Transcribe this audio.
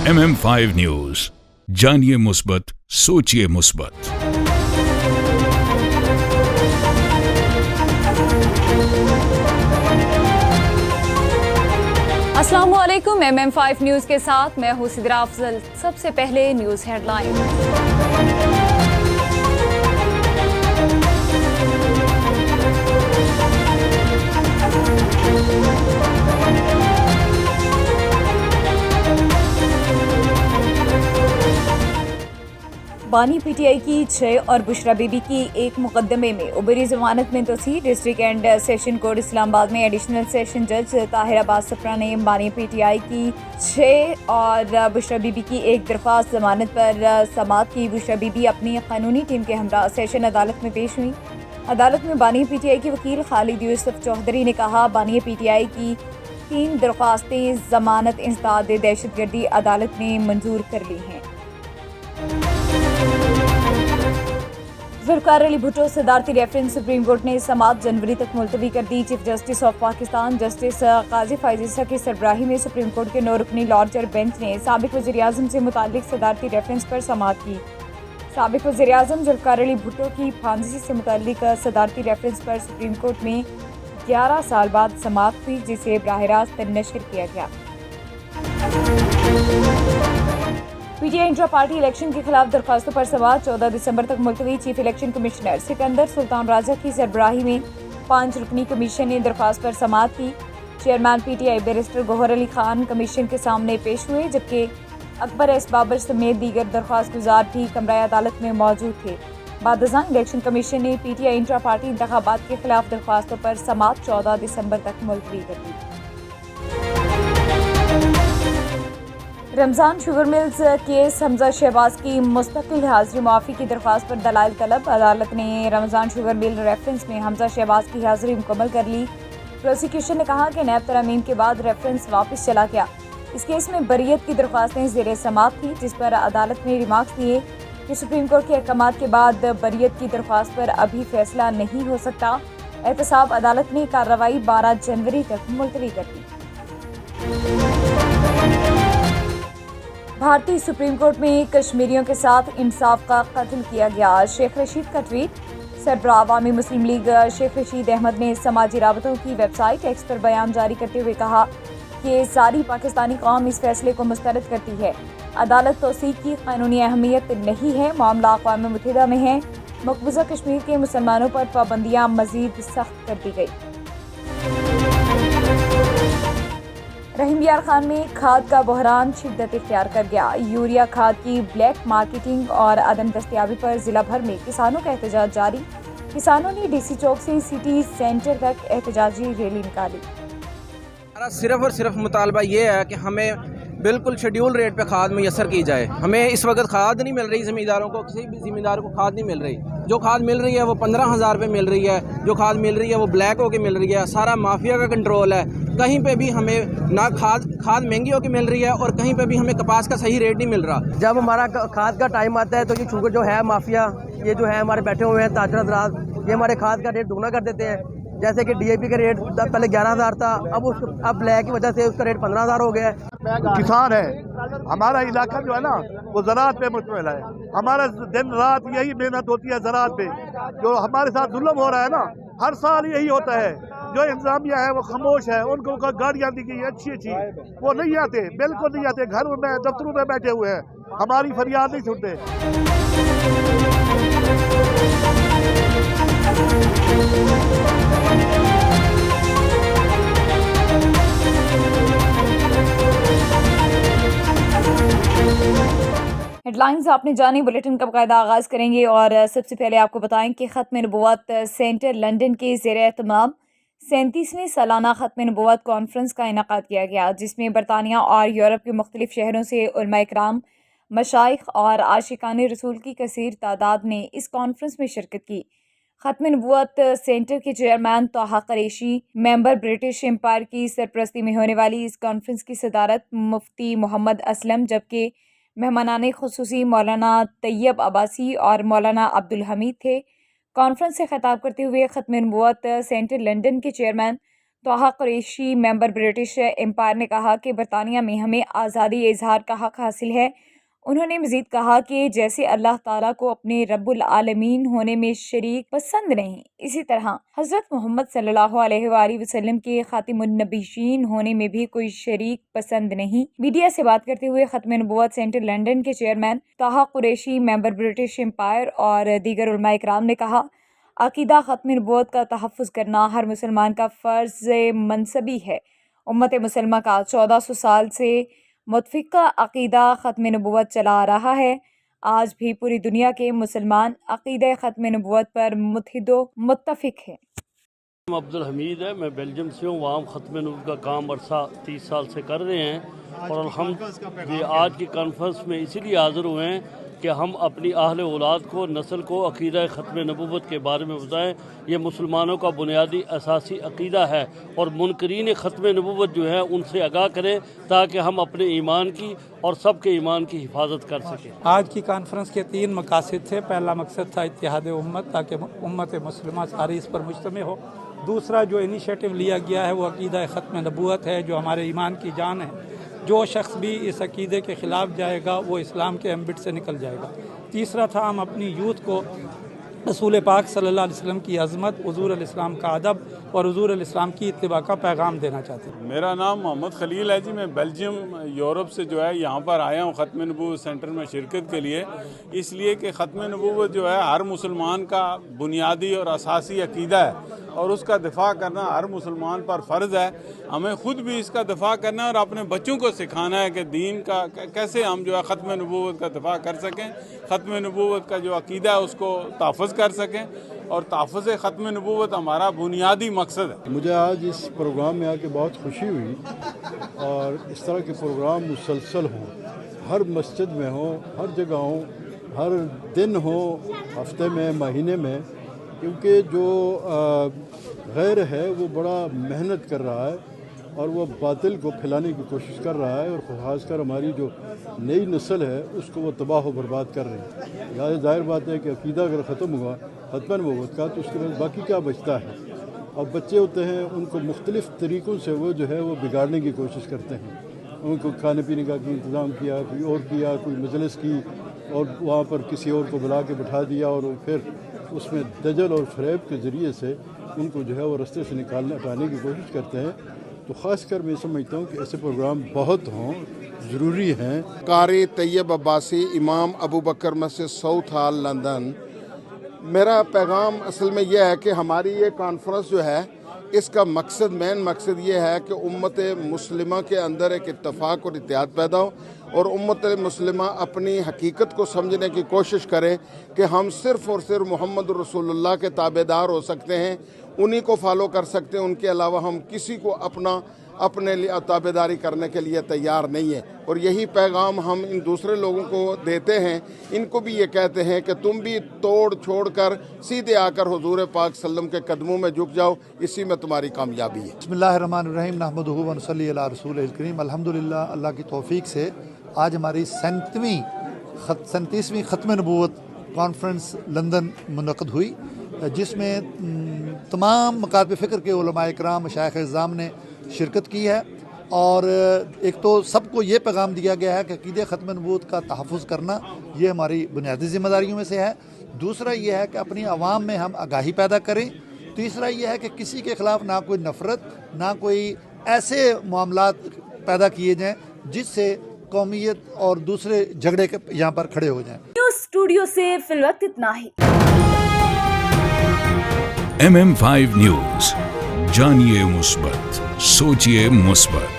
MM5 news, जानिए मुस्बत, सोचिए मुस्बत। अस्सलामुअलैकुम। MM5 न्यूज के साथ मैं हूं सिद्रा अफजल। सबसे पहले न्यूज हेडलाइन। बानी PTI की 6 और बुशरा बीबी की 1 मुकदमे में उबरी जमानत में तोसी। District and session court Islamabad में एडिशनल सेशन जज ताहिरा सप्रा ने बानी PTI की 6 और बुशरा बीबी की 1 दरख्वास्त जमानत पर समाअत की। बुशरा बीबी अपनी कानूनी टीम के हमरा सेशन अदालत में पेश हुई। अदालत में बानी PTI के वकील खालिद यूसुफ चौधरी ने कहा, बानी PTI की 3 दरख्वास्तें जमानत इंसदाद दहशतगर्दी अदालत ने मंजूर कर ली हैं। जुल्फ़िकार अली भुट्टो सदारती रेफरेंस सुप्रीम कोर्ट ने समाअत जनवरी तक मुलतवी कर दी। Chief justice of Pakistan justice Qazi Faez Isa की सरबराही में सुप्रीम कोर्ट के 9 रुकनी लॉर्जर बेंच ने साबिक वज़ीर-ए-आज़म से मुताल्लिक सदारती रेफरेंस पर समाअत की। साबिक वज़ीर-ए-आज़म जुल्फ़िकार अली भुट्टो की फांसी से मुताल्लिक सदारती रेफरेंस पर सुप्रीम कोर्ट में 11 साल बाद समाअत हुई, जिसे बराह रास्त नशर किया गया। PTI इंट्रा पार्टी इलेक्शन के खिलाफ दरख्वास्तों पर समाअत 14 दिसंबर तक मुलतवी। Chief election commissioner Sikandar Sultan Raja की सरबराही में 5 रुकनी कमीशन ने दरख्वास्त पर समाअत की। Chairman PTI barrister Gohar Ali Khan commission के सामने पेश हुए, जबकि अकबर एस बाबर समेत दीगर दरख्वास्त गुजार भी कमरा अदालत में मौजूद थे। बाद अज़ां इलेक्शन कमीशन ने PTI इंट्रा पार्टी इंतखाबात के खिलाफ दरख्वास्तों पर समाअत 14 दिसंबर तक मुलतवी कर दी। Ramzan sugar mills case Hamza Shahbaz की मुस्तकिल हाजिरी मुआफ़ी की दरख्वास्त पर दलाइल तलब। अदालत ने रमज़ान शुगर मिल रेफरेंस में हमजा शहबाज की हाजिरी मुकम्मल कर ली। प्रोसिक्यूशन ने कहा कि नैब तरमीम के बाद रेफरेंस वापस चला गया। इस केस में बरियत की दरख्वास्तें ज़ेरे समाअत थी, जिस पर अदालत ने रिमार्क्स दिए कि सुप्रीम कोर्ट के अहकाम के बाद बरियत की दरख्वास्त पर अभी फैसला नहीं हो सकता। एहतसाब अदालत ने कार्रवाई 12 जनवरी तक मुलतवी कर दी। भारतीय सुप्रीम कोर्ट में कश्मीरियों के साथ इंसाफ का कत्ल किया गया। शेख रशीद का ट्वीट। सरबराह अवामी मुस्लिम लीग शेख रशीद अहमद ने समाजी राबतों की वेबसाइट एक्स पर बयान जारी करते हुए कहा कि सारी पाकिस्तानी कौम इस फैसले को मुस्तरद करती है। अदालत तौसीक की कानूनी अहमियत नहीं है, मामला अक़वाम मुत्तहिदा में है। मकबूजा कश्मीर के मुसलमानों पर पाबंदियाँ मज़ीद सख्त कर दी गई। रहीम यार खान में खाद का बहरान शिद्दत इख्तियार कर गया। यूरिया खाद की ब्लैक मार्केटिंग और अदम दस्तयाबी पर जिला भर में किसानों का एहतजाज जारी। किसानों ने DC चौक से सिटी सेंटर तक एहतजाजी रैली निकाली। हमारा सिर्फ और सिर्फ मुतालबा ये है कि हमें बिल्कुल शेड्यूल रेट पे खाद मुयसर की जाए। हमें इस वक्त खाद नहीं मिल रही, ज़मींदारों को, किसी भी ज़मींदार को खाद नहीं मिल रही। जो खाद मिल रही है वो 15,000 रुपये मिल रही है, जो खाद मिल रही है वो ब्लैक होके मिल रही है। सारा माफिया का कंट्रोल है। कहीं पे भी हमें ना खाद महंगी होकर मिल रही है और कहीं पे भी हमें कपास का सही रेट नहीं मिल रहा। जब हमारा खाद का टाइम आता है तो ये शुगर जो है माफिया, ये जो है हमारे बैठे हुए हैं ताजर हज़रात, ये हमारे खाद का रेट दुगना कर देते हैं। जैसे कि DAP का रेट पहले 11,000 था, अब ब्लैक की वजह से उसका रेट 15,000 हो गया है। किसान है, हमारा इलाका जो है ना वो ज़राअत पे मुश्तमिल है। हमारा दिन रात यही मेहनत होती है ज़राअत पे। जो हमारे साथ जुल्म हो रहा है ना, हर साल यही होता है। जो इंतजामिया है वो खामोश है। उनको गाड़ियाँ दी गई अच्छी वो नहीं आते, बिल्कुल नहीं आते। घर में दफ्तरों में बैठे हुए हैं, हमारी फरियाद नहीं सुनते। हेडलाइंस आपने जानी। बुलेटिन का बाकायदा आगाज़ करेंगे और सबसे पहले आपको बताएं कि ख़त्म नबुव्वत सेंटर लंदन के ज़ेरे एहतमाम 37वें सालाना ख़त्म नबुव्वत कॉन्फ्रेंस का इनेकाद किया गया, जिसमें बरतानिया और यूरोप के मुख्तलिफ शहरों से उलमा इकराम, मशाइख और आशिकान रसूल की कसीर तादाद ने इस कॉन्फ्रेंस में शिरकत की। ख़त्म नबुव्वत सेंटर के चेयरमैन तोहा कुरैशी मेंबर ब्रिटिश एम्पायर की सरपरस्ती में होने वाली इस कॉन्फ्रेंस की सदारत मुफ्ती मोहम्मद असलम, जबकि मेहमानाने खुसूसी मौलाना तैयब अब्बासी और मौलाना अब्दुल हमीद थे। कॉन्फ्रेंस से खिताब करते हुए ख़त्म नबुव्वत सेंटर लंदन के चेयरमैन طه قریشی ممبر برٹش امپائر نے کہا کہ برطانیہ میں ہمیں آزادی اظہار کا حق حاصل ہے۔ انہوں نے مزید کہا کہ جیسے اللہ تعالیٰ کو اپنے رب العالمین ہونے میں شریک پسند نہیں، اسی طرح حضرت محمد صلی اللہ علیہ وآلہ وسلم کے خاتم النبیین ہونے میں بھی کوئی شریک پسند نہیں۔ میڈیا سے بات کرتے ہوئے ختم نبوت سینٹر لندن کے چیئرمین طه قریشی ممبر برٹش امپائر اور دیگر علماء کرام نے کہا، عقیدہ ختم نبوت کا تحفظ کرنا ہر مسلمان کا فرض منصبی ہے۔ امت مسلمہ کا 1400 سال سے متفقہ عقیدہ ختم نبوت چلا آ رہا ہے۔ آج بھی پوری دنیا کے مسلمان عقیدہ ختم نبوت پر متحد و متفق ہیں۔ عبد الحمید ہے، میں بیلجیم سے ہوں۔ وہاں ختم نبوت کا کام عرصہ 30 سال سے کر رہے ہیں، اور الحمد آج کی کانفرنس میں اسی لیے حاضر ہوئے ہیں کہ ہم اپنی اہل اولاد کو، نسل کو عقیدہ ختم نبوت کے بارے میں بتائیں۔ یہ مسلمانوں کا بنیادی اساسی عقیدہ ہے، اور منکرین ختم نبوت جو ہے ان سے آگاہ کریں تاکہ ہم اپنے ایمان کی اور سب کے ایمان کی حفاظت کر سکیں۔ آج کی کانفرنس کے 3 مقاصد تھے۔ پہلا مقصد تھا اتحاد امت، تاکہ امت مسلمہ ساری اس پر مجتمع ہو۔ دوسرا جو انیشیٹو لیا گیا ہے وہ عقیدہ ختم نبوت ہے، جو ہمارے ایمان کی جان ہے۔ جو شخص بھی اس عقیدے کے خلاف جائے گا وہ اسلام کے ایمبٹ سے نکل جائے گا۔ تیسرا تھا ہم اپنی یوتھ کو رسول پاک صلی اللہ علیہ وسلم کی عظمت، حضور الاسلام کا ادب اور حضور الاسلام کی اتباع کا پیغام دینا چاہتے ہیں۔ میرا نام محمد خلیل ہے جی، میں بیلجیم یورپ سے جو ہے یہاں پر آیا ہوں ختم نبوت سینٹر میں شرکت کے لیے، اس لیے کہ ختم نبوت جو ہے ہر مسلمان کا بنیادی اور اساسی عقیدہ ہے، اور اس کا دفاع کرنا ہر مسلمان پر فرض ہے۔ ہمیں خود بھی اس کا دفاع کرنا ہے اور اپنے بچوں کو سکھانا ہے کہ دین کا کیسے ہم جو ہے ختم نبوت کا دفاع کر سکیں، ختم نبوت کا جو عقیدہ ہے اس کو تحفظ کر سکیں، اور تحفظ ختم نبوت ہمارا بنیادی مقصد ہے۔ مجھے آج اس پروگرام میں آ کے بہت خوشی ہوئی، اور اس طرح کے پروگرام مسلسل ہوں، ہر مسجد میں ہوں، ہر جگہ ہوں، ہر دن ہوں، ہفتے میں، مہینے میں، کیونکہ جو غیر ہے وہ بڑا محنت کر رہا ہے اور وہ باطل کو پھیلانے کی کوشش کر رہا ہے، اور خاص کر ہماری جو نئی نسل ہے اس کو وہ تباہ و برباد کر رہے ہیں۔ ظاہر بات ہے کہ عقیدہ اگر ختم ہوا ختم نبوت کا تو اس کے بعد باقی کیا بچتا ہے؟ اور بچے ہوتے ہیں ان کو مختلف طریقوں سے وہ جو ہے وہ بگاڑنے کی کوشش کرتے ہیں۔ ان کو کھانے پینے کا انتظام کیا، کوئی اور کیا، کوئی مجلس کی، اور وہاں پر کسی اور کو بلا کے بٹھا دیا، اور پھر اس میں دجل اور فریب کے ذریعے سے ان کو جو ہے وہ رستے سے ہٹانے کی کوشش کرتے ہیں۔ تو خاص کر میں سمجھتا ہوں کہ ایسے پروگرام بہت ہوں، ضروری ہیں۔ قاری طیب عباسی، امام ابو بکر مسجد ساؤتھ ہال لندن۔ میرا پیغام اصل میں یہ ہے کہ ہماری یہ کانفرنس جو ہے اس کا مین مقصد یہ ہے کہ امت مسلمہ کے اندر ایک اتفاق اور اتحاد پیدا ہو، اور امت مسلمہ اپنی حقیقت کو سمجھنے کی کوشش کریں کہ ہم صرف اور صرف محمد رسول اللہ کے تابع دار ہو سکتے ہیں، انہی کو فالو کر سکتے ہیں، ان کے علاوہ ہم کسی کو اپنے لیے تابع داری کرنے کے لیے تیار نہیں ہے۔ اور یہی پیغام ہم ان دوسرے لوگوں کو دیتے ہیں، ان کو بھی یہ کہتے ہیں کہ تم بھی توڑ چھوڑ کر سیدھے آ کر حضور پاک صلی اللہ علیہ وسلم کے قدموں میں جھک جاؤ، اسی میں تمہاری کامیابی ہے۔ بسم اللہ الرحمن الرحیم، نحمدہ و نصلی علی رسول الکریم۔ الحمدللہ، اللہ کی توفیق سے آج ہماری 37ویں ختم نبوت کانفرنس لندن منعقد ہوئی، جس میں تمام مکاتب فکر کے علماء اکرام، مشائخ اعظام نے شرکت کی ہے۔ اور ایک تو سب کو یہ پیغام دیا گیا ہے کہ عقیدہ ختم نبوت کا تحفظ کرنا یہ ہماری بنیادی ذمہ داریوں میں سے ہے۔ دوسرا یہ ہے کہ اپنی عوام میں ہم آگاہی پیدا کریں۔ تیسرا یہ ہے کہ کسی کے خلاف نہ کوئی نفرت، نہ کوئی ایسے معاملات پیدا کیے جائیں جس سے قومیت اور دوسرے جھگڑے یہاں پر کھڑے ہو جائیں۔ نیوز اسٹوڈیو سے فی الوقت اتنا ہی۔ MM5 نیوز، جانیے مثبت، سوچیے مثبت۔